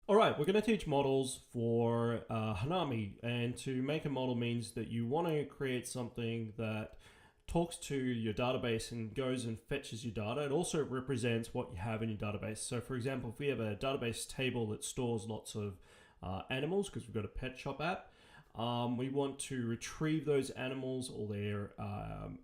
All right, we're going to teach models for Hanami, and to make a model means that you want to create something that talks to your database and goes and fetches your data. It also represents what you have in your database. So for example, if we have a database table that stores lots of animals, because we've got a pet shop app, we want to retrieve those animals or their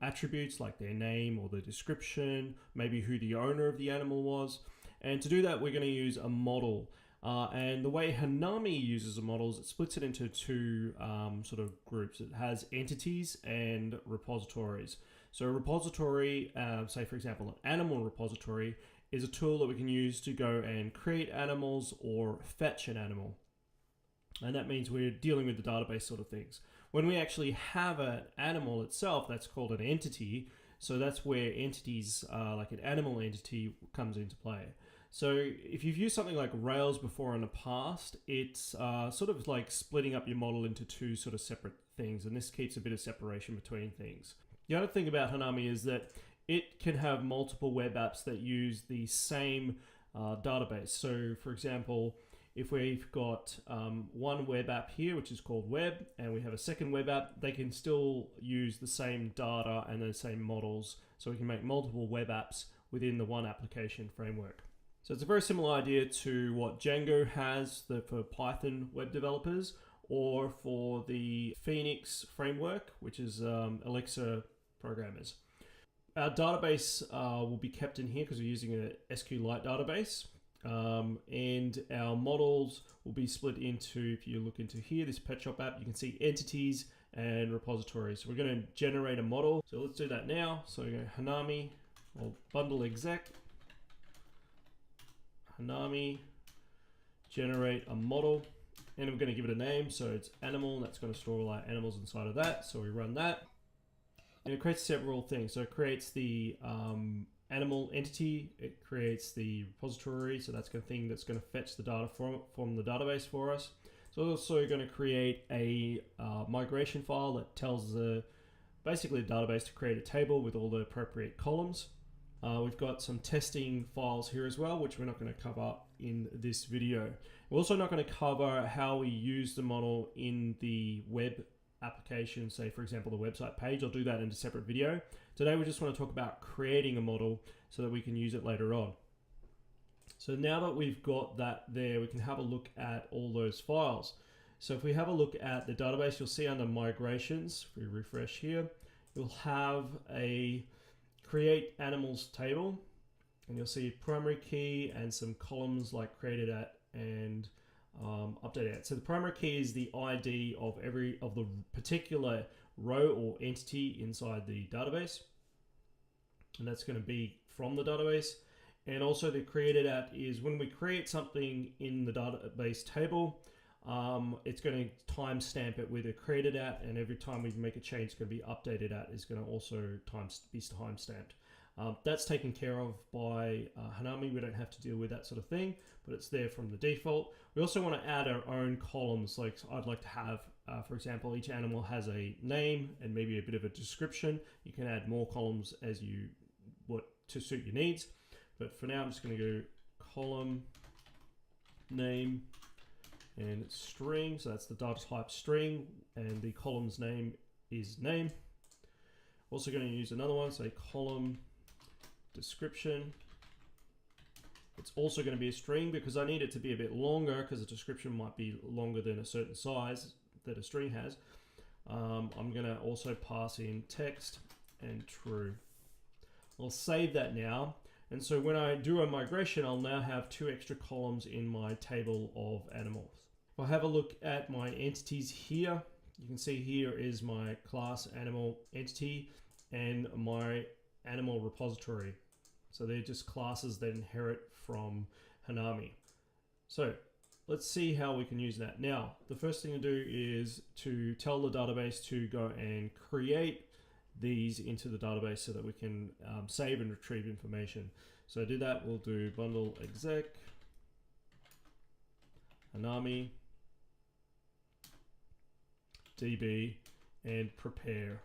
attributes like their name or the description, maybe who the owner of the animal was. And to do that, we're going to use a model. And the way Hanami uses a model is it splits it into two sort of groups. It has entities and repositories. So a repository, say for example, an animal repository, is a tool that we can use to go and create animals or fetch an animal. And that means we're dealing with the database sort of things. When we actually have an animal itself, that's called an entity. So that's where entities, like an animal entity, comes into play. So if you've used something like Rails before in the past, it's sort of like splitting up your model into two sort of separate things, and this keeps a bit of separation between things. The other thing about Hanami is that it can have multiple web apps that use the same database. So for example, if we've got one web app here, which is called web, and we have a second web app, they can still use the same data and the same models. So we can make multiple web apps within the one application framework. So it's a very similar idea to what Django has for Python web developers, or for the Phoenix framework, which is Elixir programmers. Our database will be kept in here because we're using a SQLite database. And our models will be split into, if you look into here, this pet shop app, you can see entities and repositories. So we're going to generate a model. So let's do that now. So we go Hanami, or bundle exec, Hanami, generate a model, and we're going to give it a name. So it's animal, and that's going to store all our animals inside of that. So we run that, and it creates several things. So it creates the animal entity, it creates the repository, so that's the thing that's going to fetch the data from the database for us. So it's also going to create a migration file that tells basically the database to create a table with all the appropriate columns. We've got some testing files here as well, which we're not going to cover in this video. We're also not going to cover how we use the model in the web application, say for example the website page. I'll do that in a separate video. Today we just want to talk about creating a model so that we can use it later on. So now that we've got that there, we can have a look at all those files. So if we have a look at the database, you'll see under migrations, if we refresh here, you'll have a create animals table, and you'll see primary key and some columns like created at and updated at. So the primary key is the ID of the particular row or entity inside the database, and that's going to be from the database. And also the created at is when we create something in the database table, it's going to timestamp it with a created at, and every time we make a change, it's going to be updated at is going to also be timestamped. That's taken care of by Hanami. We don't have to deal with that sort of thing, but it's there from the default. We also want to add our own columns. Like I'd like to have, for example, each animal has a name and maybe a bit of a description. You can add more columns as you want to suit your needs. But for now, I'm just going to go column name and string. So that's the data type string, and the column's name is name. Also going to use another one, say column description. It's also going to be a string because I need it to be a bit longer, because the description might be longer than a certain size that a string has. I'm going to also pass in text and true. I'll save that now. And so when I do a migration, I'll now have two extra columns in my table of animals. If I have a look at my entities here, you can see here is my class animal entity and my animal repository. So they're just classes that inherit from Hanami. So let's see how we can use that. Now, the first thing to do is to tell the database to go and create these into the database so that we can save and retrieve information. So to do that, we'll do bundle exec, Hanami, db, and prepare.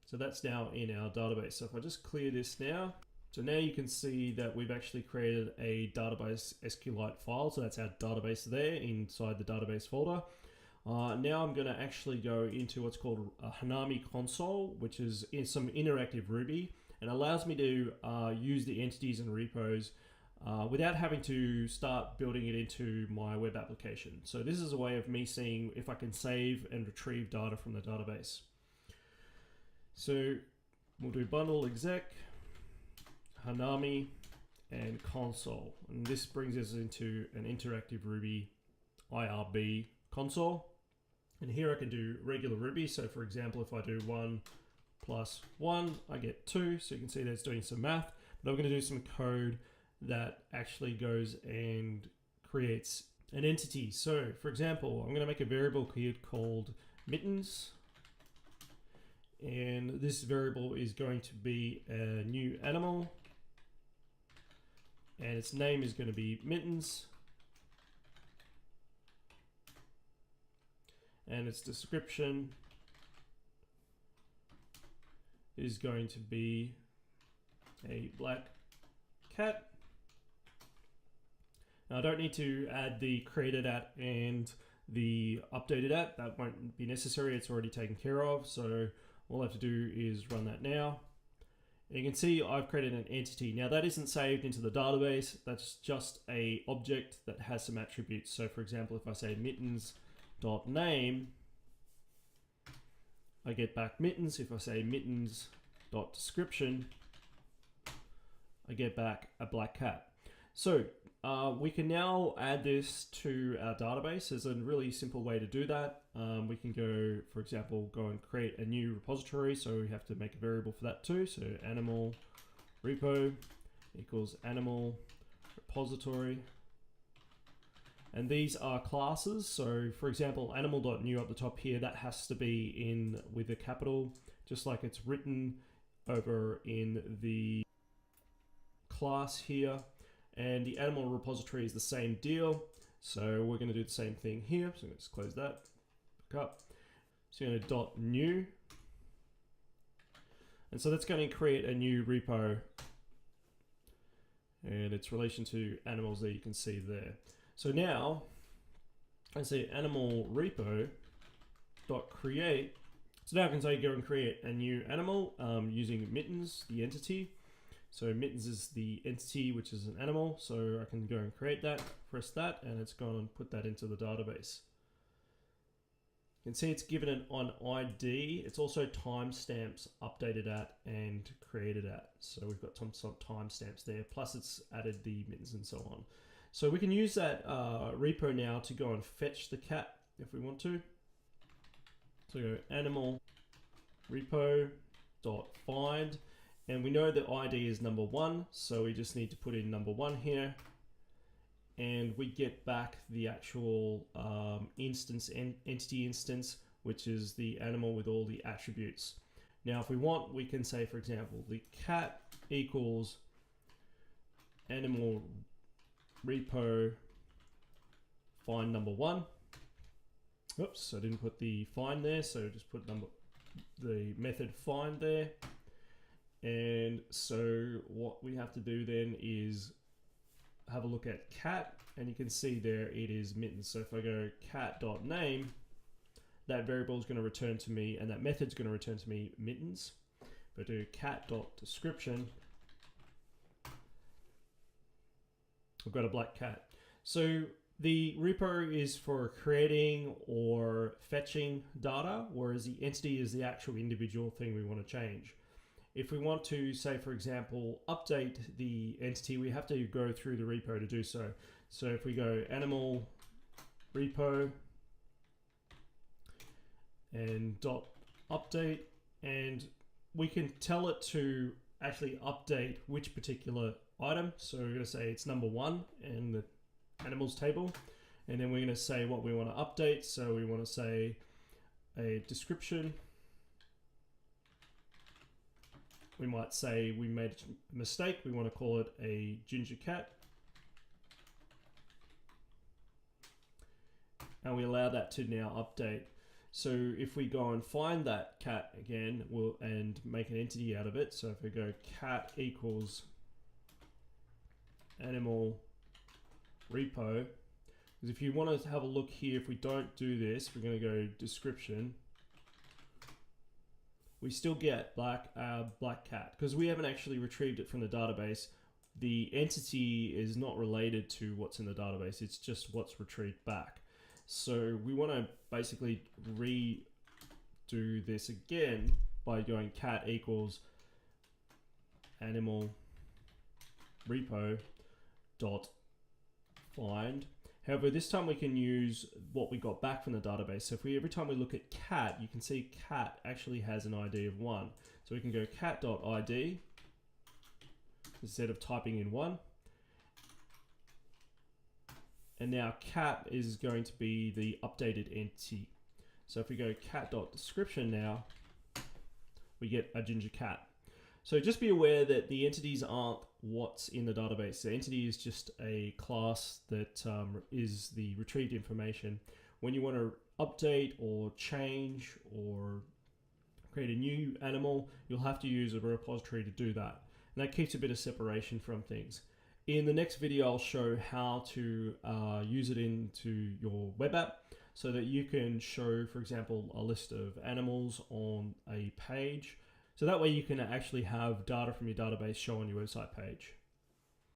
So that's now in our database. So if I just clear this now, So now you can see that we've actually created a database SQLite file. So that's our database there inside the database folder. Now I'm going to actually go into what's called a Hanami Console, which is some interactive Ruby, and allows me to use the entities and repos without having to start building it into my web application. So this is a way of me seeing if I can save and retrieve data from the database. So we'll do bundle exec, Hanami, and console. And this brings us into an interactive Ruby IRB console. And here I can do regular Ruby. So for example, if I do 1 plus 1, I get 2. So you can see that it's doing some math. But I'm going to do some code that actually goes and creates an entity. So for example, I'm going to make a variable here called mittens. And this variable is going to be a new animal. And its name is going to be mittens. And its description is going to be a black cat. Now I don't need to add the created at and the updated at. That won't be necessary. It's already taken care of. So all I have to do is run that now. And you can see I've created an entity. Now that isn't saved into the database. That's just a object that has some attributes. So for example, if I say mittens.name, I get back mittens. If I say mittens.description, I get back a black cat. So we can now add this to our database. There's a really simple way to do that. We can go, for example, go and create a new repository. So we have to make a variable for that too. So animal repo equals animal repository. And these are classes. So for example, animal.new up the top here, that has to be in with a capital, just like it's written over in the class here. And the animal repository is the same deal. So we're going to do the same thing here. So let's close that back up. So you're going to .new. And so that's going to create a new repo. And its relation to animals there you can see there. So now I say animal repo dot create. So now I can say go and create a new animal using mittens, the entity. So mittens is the entity, which is an animal. So I can go and create that, press that, and it's gone and put that into the database. You can see it's given it on ID. It's also timestamps updated at and created at. So we've got some timestamps there. Plus it's added the mittens and so on. So we can use that repo now to go and fetch the cat if we want to. So go animal repo dot find. And we know that ID is number 1, so we just need to put in number 1 here. And we get back the actual entity instance, which is the animal with all the attributes. Now, if we want, we can say, for example, the cat equals animal repo find number 1. Oops, I didn't put the find there, so just put the method find there. And so what we have to do then is have a look at cat, and you can see there it is mittens. So if I go cat.name, that variable is going to return to me, and that method is going to return to me mittens. If I do cat.description, I've got a black cat. So the repo is for creating or fetching data, whereas the entity is the actual individual thing we want to change. If we want to, say, for example, update the entity, we have to go through the repo to do so. So if we go animal repo and .update, and we can tell it to actually update which particular item. So we're going to say it's number 1 in the animals table, and then we're going to say what we want to update. So we want to say a description. We might say we made a mistake. We want to call it a ginger cat. And we allow that to now update. So if we go and find that cat again, and make an entity out of it. So if we go cat equals animal repo. Because if you want to have a look here, if we don't do this, we're going to go description. We still get black cat because we haven't actually retrieved it from the database. The entity is not related to what's in the database. It's just what's retrieved back. So we want to basically redo this again by going cat equals animal repo dot find. However, this time we can use what we got back from the database. So if we, every time we look at cat, you can see cat actually has an ID of 1. So we can go cat.id instead of typing in 1. And now cat is going to be the updated entity. So if we go cat.description now, we get a ginger cat. So just be aware that the entities aren't what's in the database. The entity is just a class that is the retrieved information. When you want to update or change or create a new animal, you'll have to use a repository to do that. And that keeps a bit of separation from things. In the next video, I'll show how to use it into your web app so that you can show, for example, a list of animals on a page. So that way you can actually have data from your database show on your website page.